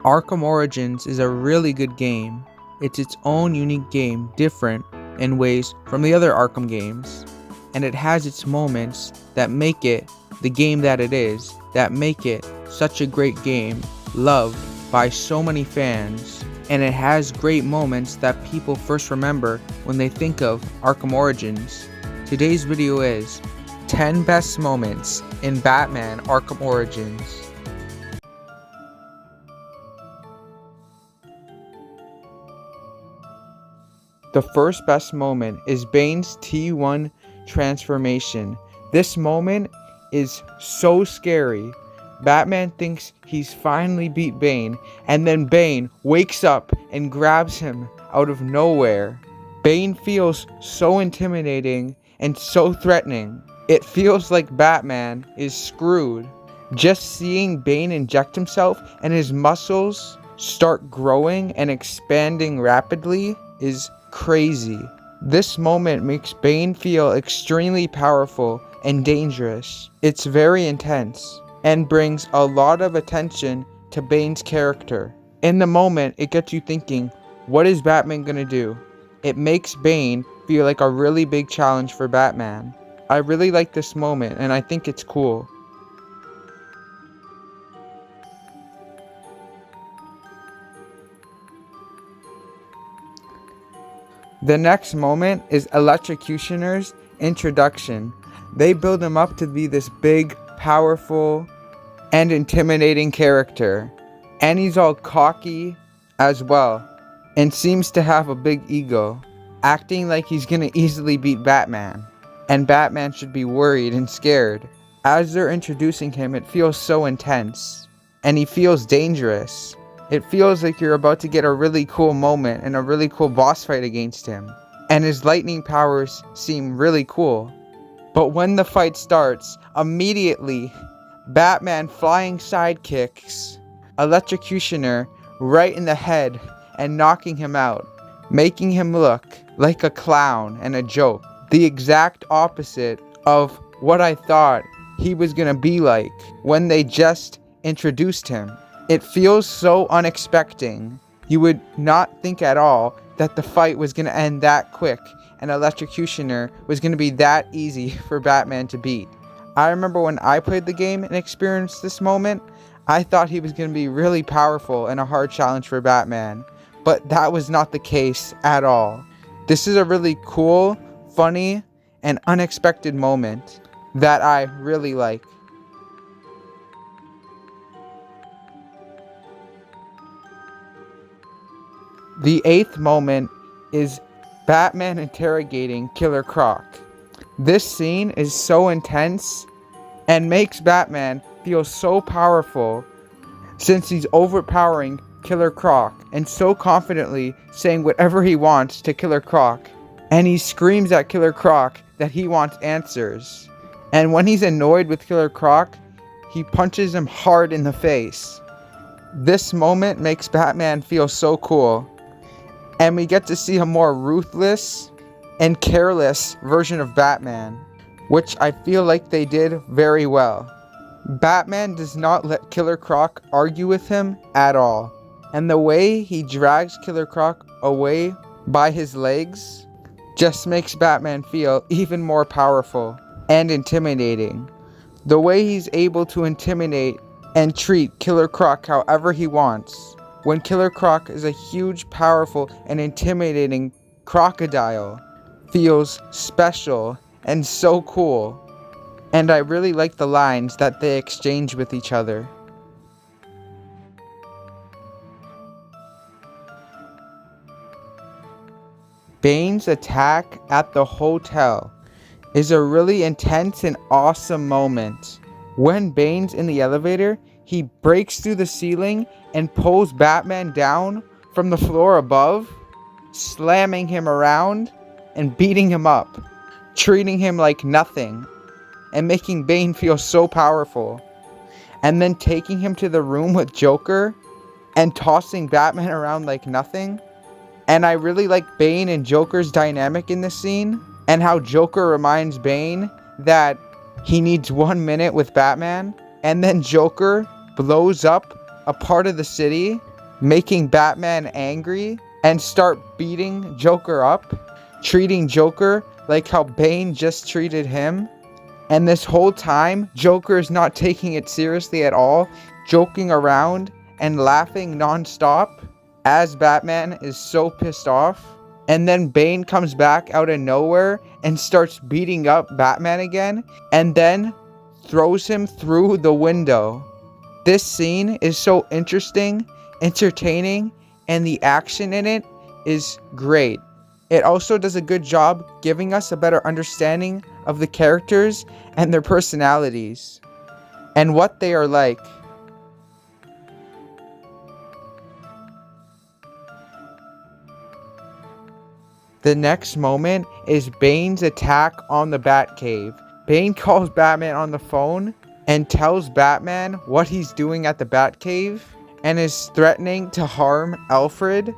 Arkham Origins is a really good game. It's its own unique game, different in ways from the other Arkham games. And it has its moments that make it the game that it is, that make it such a great game, loved by so many fans. And it has great moments that people first remember when they think of Arkham Origins. Today's video is 10 best moments in Batman Arkham Origins. The first best moment is Bane's T1 transformation. This moment is so scary. Batman thinks he's finally beat Bane, and then Bane wakes up and grabs him out of nowhere. Bane feels so intimidating and so threatening. It feels like Batman is screwed. Just seeing Bane inject himself and his muscles start growing and expanding rapidly is crazy. This moment makes Bane feel extremely powerful and dangerous. It's very intense and brings a lot of attention to Bane's character. In the moment, it gets you thinking, what is Batman gonna do? It makes Bane feel like a really big challenge for Batman. I really like this moment and I think it's cool. The next moment is Electrocutioner's introduction. They build him up to be this big, powerful, and intimidating character. And he's all cocky as well, and seems to have a big ego, acting like he's gonna easily beat Batman. And Batman should be worried and scared. As they're introducing him, it feels so intense, and he feels dangerous. It feels like you're about to get a really cool moment and a really cool boss fight against him. And his lightning powers seem really cool. But when the fight starts, immediately, Batman flying sidekicks Electrocutioner right in the head and knocking him out, making him look like a clown and a joke. The exact opposite of what I thought he was gonna be like when they just introduced him. It feels so unexpected. You would not think at all that the fight was going to end that quick and Electrocutioner was going to be that easy for Batman to beat. I remember when I played the game and experienced this moment, I thought he was going to be really powerful and a hard challenge for Batman, but that was not the case at all. This is a really cool, funny, and unexpected moment that I really like. The 8th moment is Batman interrogating Killer Croc. This scene is so intense and makes Batman feel so powerful since he's overpowering Killer Croc and so confidently saying whatever he wants to Killer Croc. And he screams at Killer Croc that he wants answers. And when he's annoyed with Killer Croc, he punches him hard in the face. This moment makes Batman feel so cool. And we get to see a more ruthless and careless version of Batman, which I feel like they did very well. Batman does not let Killer Croc argue with him at all. And the way he drags Killer Croc away by his legs just makes Batman feel even more powerful and intimidating. The way he's able to intimidate and treat Killer Croc however he wants. When Killer Croc is a huge, powerful, and intimidating crocodile, feels special and so cool. And I really like the lines that they exchange with each other. Bane's attack at the hotel is a really intense and awesome moment. When Bane's in the elevator, he breaks through the ceiling and pulls Batman down from the floor above, slamming him around and beating him up, treating him like nothing, and making Bane feel so powerful. And then taking him to the room with Joker and tossing Batman around like nothing. And I really like Bane and Joker's dynamic in this scene, and how Joker reminds Bane that he needs 1 minute with Batman, and then Joker blows up a part of the city making Batman angry and start beating Joker up, treating Joker like how Bane just treated him. And this whole time, Joker is not taking it seriously at all, joking around and laughing nonstop as Batman is so pissed off. And then Bane comes back out of nowhere and starts beating up Batman again, and then throws him through the window. This scene is so interesting, entertaining, and the action in it is great. It also does a good job giving us a better understanding of the characters and their personalities and what they are like. The next moment is Bane's attack on the Batcave. Bane calls Batman on the phone and tells Batman what he's doing at the Batcave and is threatening to harm Alfred.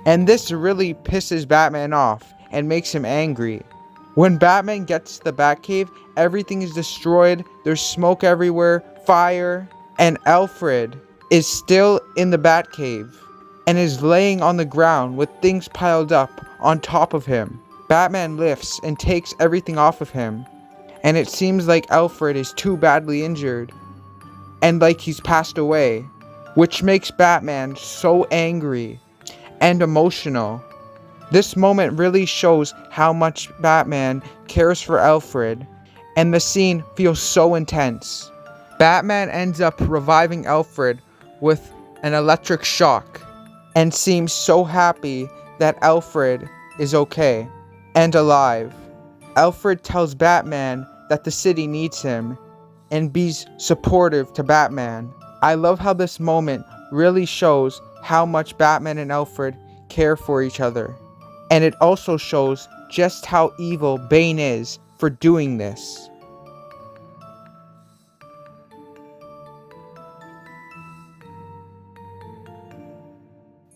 And this really pisses Batman off and makes him angry. When Batman gets to the Batcave, everything is destroyed. There's smoke everywhere, fire, and Alfred is still in the Batcave and is laying on the ground with things piled up on top of him. Batman lifts and takes everything off of him, and it seems like Alfred is too badly injured and like he's passed away, which makes Batman so angry and emotional. This moment really shows how much Batman cares for Alfred, and the scene feels so intense. Batman ends up reviving Alfred with an electric shock and seems so happy that Alfred is okay and alive. Alfred tells Batman that the city needs him and be supportive to Batman. I love how this moment really shows how much Batman and Alfred care for each other. And it also shows just how evil Bane is for doing this.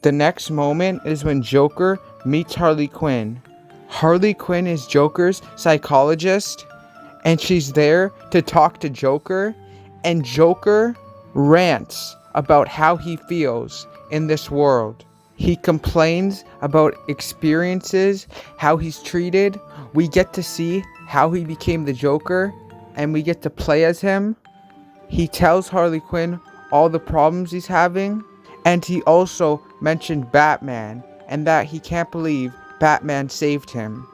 The next moment is when Joker meets Harley Quinn. Harley Quinn is Joker's psychologist, and she's there to talk to Joker, and Joker rants about how he feels in this world. He complains about experiences, how he's treated. We get to see how he became the Joker, and we get to play as him. He tells Harley Quinn all the problems he's having, and he also mentioned Batman and that he can't believe Batman saved him.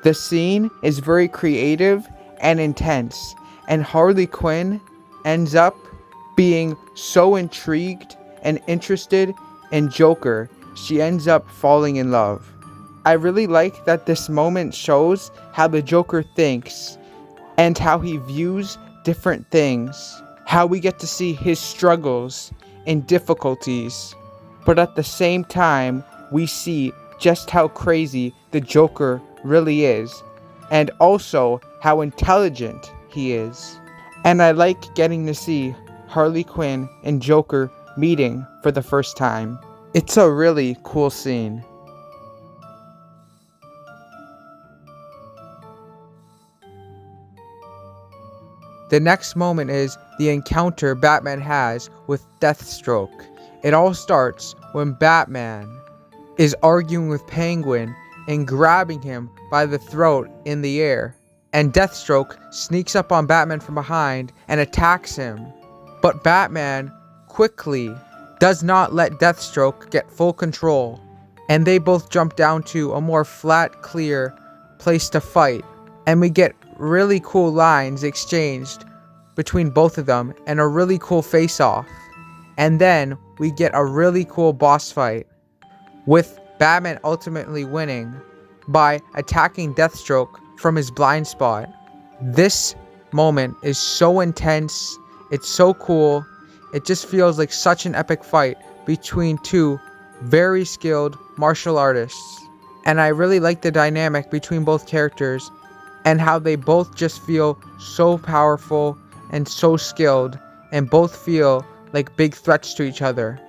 The scene is very creative and intense, and Harley Quinn ends up being so intrigued and interested in Joker, she ends up falling in love. I really like that this moment shows how the Joker thinks and how he views different things, how we get to see his struggles and difficulties, but at the same time we see just how crazy the Joker really is, and also how intelligent he is. And I like getting to see Harley Quinn and Joker meeting for the first time. It's a really cool scene. The next moment is the encounter Batman has with Deathstroke. It all starts when Batman is arguing with Penguin and grabbing him by the throat in the air, and Deathstroke sneaks up on Batman from behind and attacks him. But Batman quickly does not let Deathstroke get full control, and they both jump down to a more flat, clear place to fight, and we get really cool lines exchanged between both of them and a really cool face-off. And then we get a really cool boss fight, with Batman ultimately winning by attacking Deathstroke from his blind spot. This moment is so intense, it's so cool, it just feels like such an epic fight between two very skilled martial artists. And I really like the dynamic between both characters and how they both just feel so powerful and so skilled, and both feel like big threats to each other.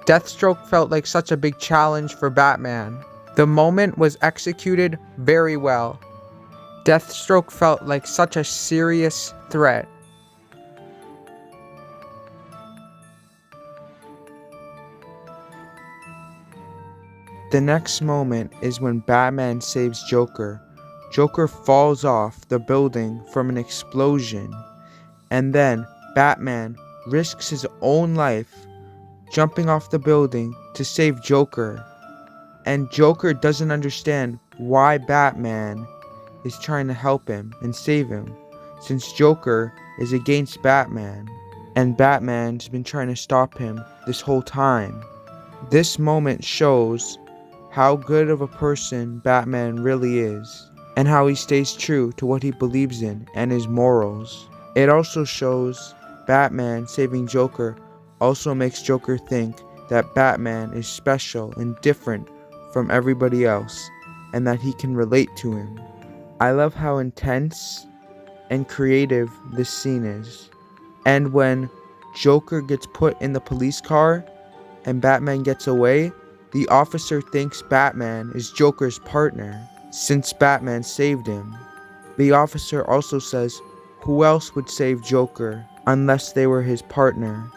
Deathstroke felt like such a big challenge for Batman. The moment was executed very well. Deathstroke felt like such a serious threat. The next moment is when Batman saves Joker. Joker falls off the building from an explosion, and then Batman risks his own life jumping off the building to save Joker. And Joker doesn't understand why Batman is trying to help him and save him, since Joker is against Batman, and Batman's been trying to stop him this whole time. This moment shows how good of a person Batman really is, and how he stays true to what he believes in and his morals. It also shows Batman saving Joker also makes Joker think that Batman is special and different from everybody else, and that he can relate to him. I love how intense and creative this scene is. And when Joker gets put in the police car and Batman gets away, the officer thinks Batman is Joker's partner since Batman saved him. The officer also says, who else would save Joker unless they were his partner?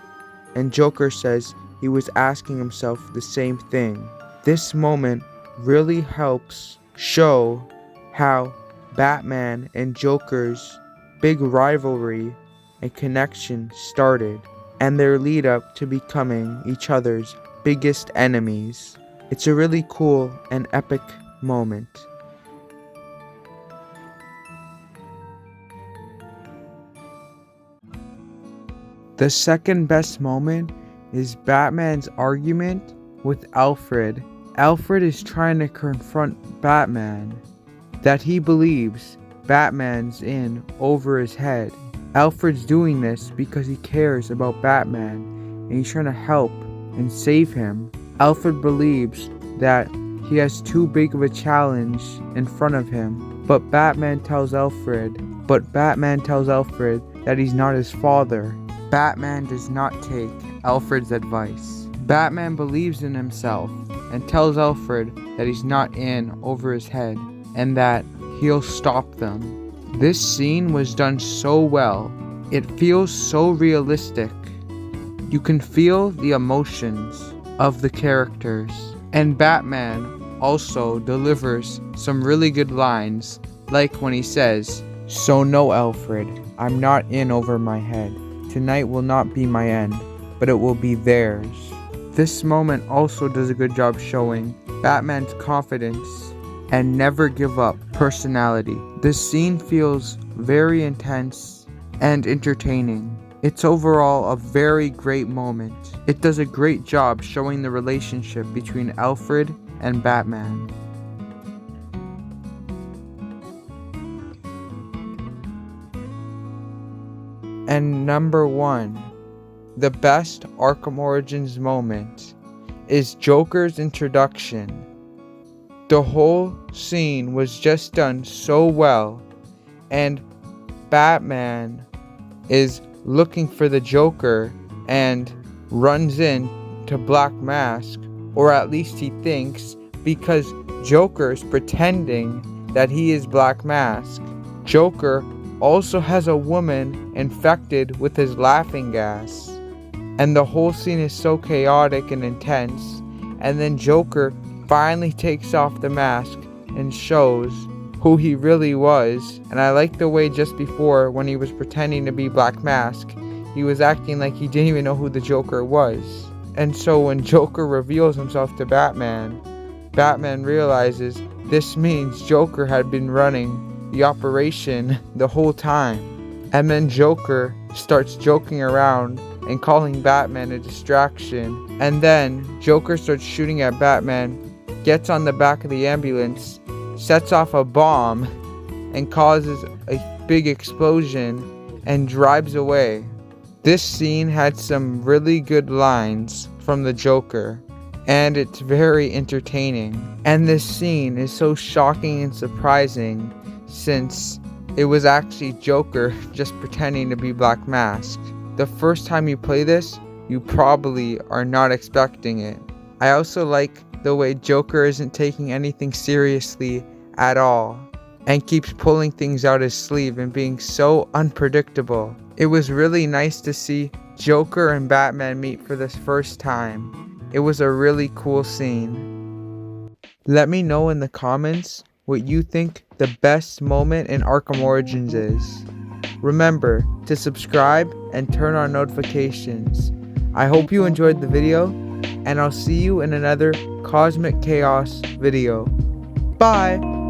And Joker says he was asking himself the same thing. This moment really helps show how Batman and Joker's big rivalry and connection started, and their lead up to becoming each other's biggest enemies. It's a really cool and epic moment. The second best moment is Batman's argument with Alfred. Alfred is trying to confront Batman that he believes Batman's in over his head. Alfred's doing this because he cares about Batman and he's trying to help and save him. Alfred believes that he has too big of a challenge in front of him, but Batman tells Alfred that he's not his father. Batman does not take Alfred's advice. Batman believes in himself and tells Alfred that he's not in over his head and that he'll stop them. This scene was done so well. It feels so realistic. You can feel the emotions of the characters. And Batman also delivers some really good lines, like when he says, "So no, Alfred, I'm not in over my head. Tonight will not be my end, but it will be theirs." This moment also does a good job showing Batman's confidence and never give up personality. This scene feels very intense and entertaining. It's overall a very great moment. It does a great job showing the relationship between Alfred and Batman. And number 1, the best Arkham Origins moment is Joker's introduction. The whole scene was just done so well, and Batman is looking for the Joker and runs into Black Mask, or at least he thinks, because Joker's pretending that he is Black Mask. Joker also has a woman infected with his laughing gas, and the whole scene is so chaotic and intense. And then Joker finally takes off the mask and shows who he really was. And I like the way just before, when he was pretending to be Black Mask, he was acting like he didn't even know who the Joker was. And so when Joker reveals himself to Batman, Batman realizes this means Joker had been running the operation the whole time. And then Joker starts joking around and calling Batman a distraction. And then Joker starts shooting at Batman, gets on the back of the ambulance, sets off a bomb, and causes a big explosion and drives away. This scene had some really good lines from the Joker, and it's very entertaining. And this scene is so shocking and surprising, since it was actually Joker just pretending to be Black Mask. The first time you play this, you probably are not expecting it. I also like the way Joker isn't taking anything seriously at all, and keeps pulling things out his sleeve and being so unpredictable. It was really nice to see Joker and Batman meet for this first time. It was a really cool scene. Let me know in the comments what you think the best moment in Arkham Origins is. Remember to subscribe and turn on notifications. I hope you enjoyed the video, and I'll see you in another Cosmic Chaos video. Bye!